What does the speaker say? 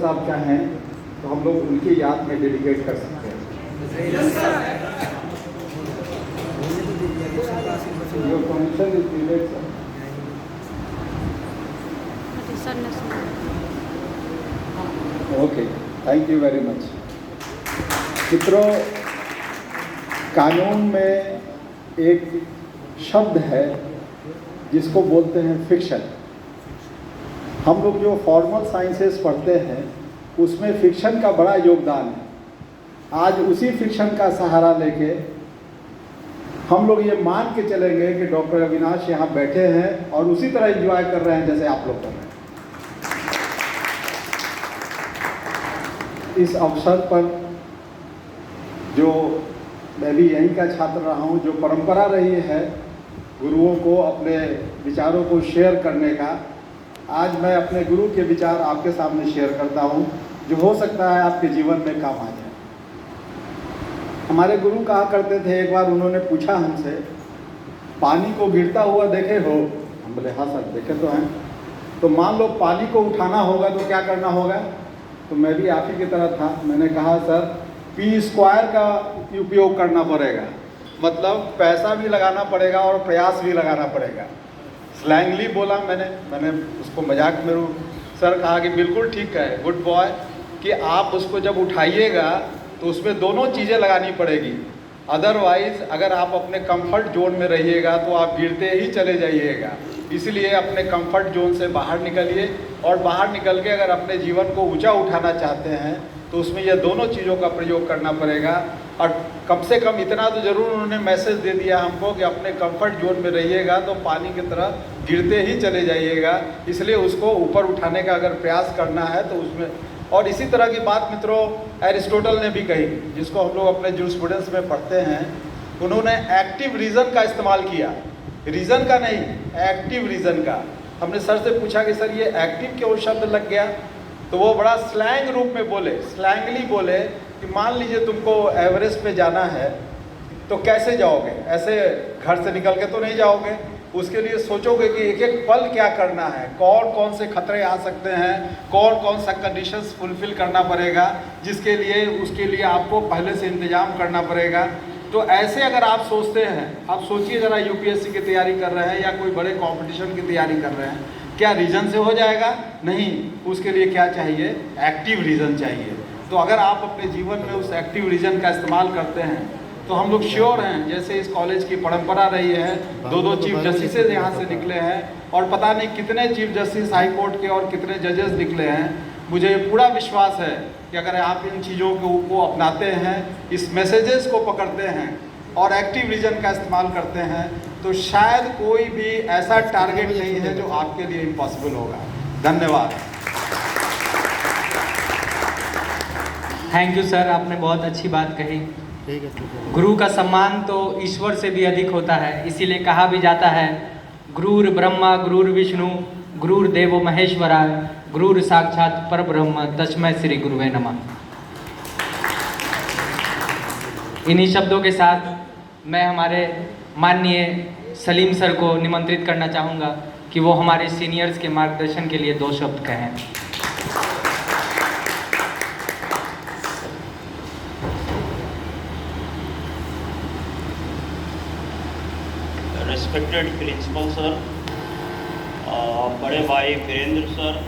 साहब चाहें तो हम लोग उनकी याद में डेडिकेट कर सकते हैं। Your permission is needed, sir. Okay, thank you very much. मित्रों, कानून में एक शब्द है जिसको बोलते हैं फिक्शन। हम लोग जो फॉर्मल साइंसेस पढ़ते हैं उसमें फिक्शन का बड़ा योगदान है। आज उसी फिक्शन का सहारा लेके हम लोग ये मान के चलेंगे कि डॉक्टर अविनाश यहाँ बैठे हैं और उसी तरह एंजॉय कर रहे हैं जैसे आप लोग कर रहे हैं। इस अवसर पर जो मैं भी यहीं का छात्र रहा हूँ, जो परंपरा रही है गुरुओं को अपने विचारों को शेयर करने का, आज मैं अपने गुरु के विचार आपके सामने शेयर करता हूँ जो हो सकता है आपके जीवन में काम आ जाए। हमारे गुरु कहा करते थे, एक बार उन्होंने पूछा हमसे, पानी को गिरता हुआ देखे हो? हम बोले हाँ सर देखे तो हैं। तो मान लो पानी को उठाना होगा तो क्या करना होगा? तो मैं भी आप ही की तरह था, मैंने कहा सर P² का उपयोग करना पड़ेगा, मतलब पैसा भी लगाना पड़ेगा और प्रयास भी लगाना पड़ेगा। स्लैंगली बोला मैंने उसको मजाक में सर कहा कि बिल्कुल ठीक है गुड बॉय, कि आप उसको जब उठाइएगा तो उसमें दोनों चीज़ें लगानी पड़ेगी। अदरवाइज़ अगर आप अपने कंफर्ट जोन में रहिएगा तो आप गिरते ही चले जाइएगा। इसलिए अपने कंफर्ट जोन से बाहर निकलिए और बाहर निकल के अगर अपने जीवन को ऊंचा उठाना चाहते हैं तो उसमें यह दोनों चीज़ों का प्रयोग करना पड़ेगा। और कम से कम इतना तो ज़रूर उन्होंने मैसेज दे दिया हमको कि अपने कंफर्ट जोन में रहिएगा तो पानी की तरह गिरते ही चले जाइएगा। इसलिए उसको ऊपर उठाने का अगर प्रयास करना है तो उसमें, और इसी तरह की बात मित्रों एरिस्टोटल ने भी कही, जिसको हम लोग अपने जूरिस्प्रूडेंस में पढ़ते हैं। उन्होंने एक्टिव रीज़न का इस्तेमाल किया, रीज़न का नहीं, एक्टिव रीज़न का। हमने सर से पूछा कि सर ये एक्टिव क्यों शब्द लग गया? तो वो बड़ा स्लैंग रूप में बोले, स्लैंगली बोले कि मान लीजिए तुमको एवरेस्ट पे जाना है तो कैसे जाओगे? ऐसे घर से निकल के तो नहीं जाओगे, उसके लिए सोचोगे कि एक एक पल क्या करना है, कौन कौन से खतरे आ सकते हैं, कौन कौन सा कंडीशंस फुलफिल करना पड़ेगा, जिसके लिए उसके लिए आपको पहले से इंतजाम करना पड़ेगा। तो ऐसे अगर आप सोचते हैं, आप सोचिए ज़रा यूपीएससी की तैयारी कर रहे हैं या कोई बड़े कंपटीशन की तैयारी कर रहे हैं, क्या रीज़न से हो जाएगा? नहीं, उसके लिए क्या चाहिए? एक्टिव रीज़न चाहिए। तो अगर आप अपने जीवन में उस एक्टिव रीज़न का इस्तेमाल करते हैं तो हम लोग श्योर हैं, जैसे इस कॉलेज की परंपरा रही है, दो चीफ जस्टिस यहाँ से निकले हैं और पता नहीं कितने चीफ जस्टिस हाई कोर्ट के और कितने जजेस निकले हैं। मुझे पूरा विश्वास है कि अगर आप इन चीज़ों को अपनाते हैं, इस मैसेजेस को पकड़ते हैं और एक्टिव रीजन का इस्तेमाल करते हैं तो शायद कोई भी ऐसा टारगेट नहीं है जो आपके लिए इम्पॉसिबल होगा। धन्यवाद। थैंक यू सर, आपने बहुत अच्छी बात कही। गुरु का सम्मान तो ईश्वर से भी अधिक होता है, इसीलिए कहा भी जाता है गुरुर ब्रह्मा गुरुर विष्णु गुरुर देवो महेश्वराय गुरुर साक्षात परब्रह्म तस्मै श्री गुरुवे नमः। इन्हीं शब्दों के साथ मैं हमारे माननीय सलीम सर को निमंत्रित करना चाहूँगा कि वो हमारे सीनियर्स के मार्गदर्शन के लिए 2 शब्द कहें। रेस्पेक्टेड प्रिंसिपल सर, बड़े भाई वीरेंद्र सर,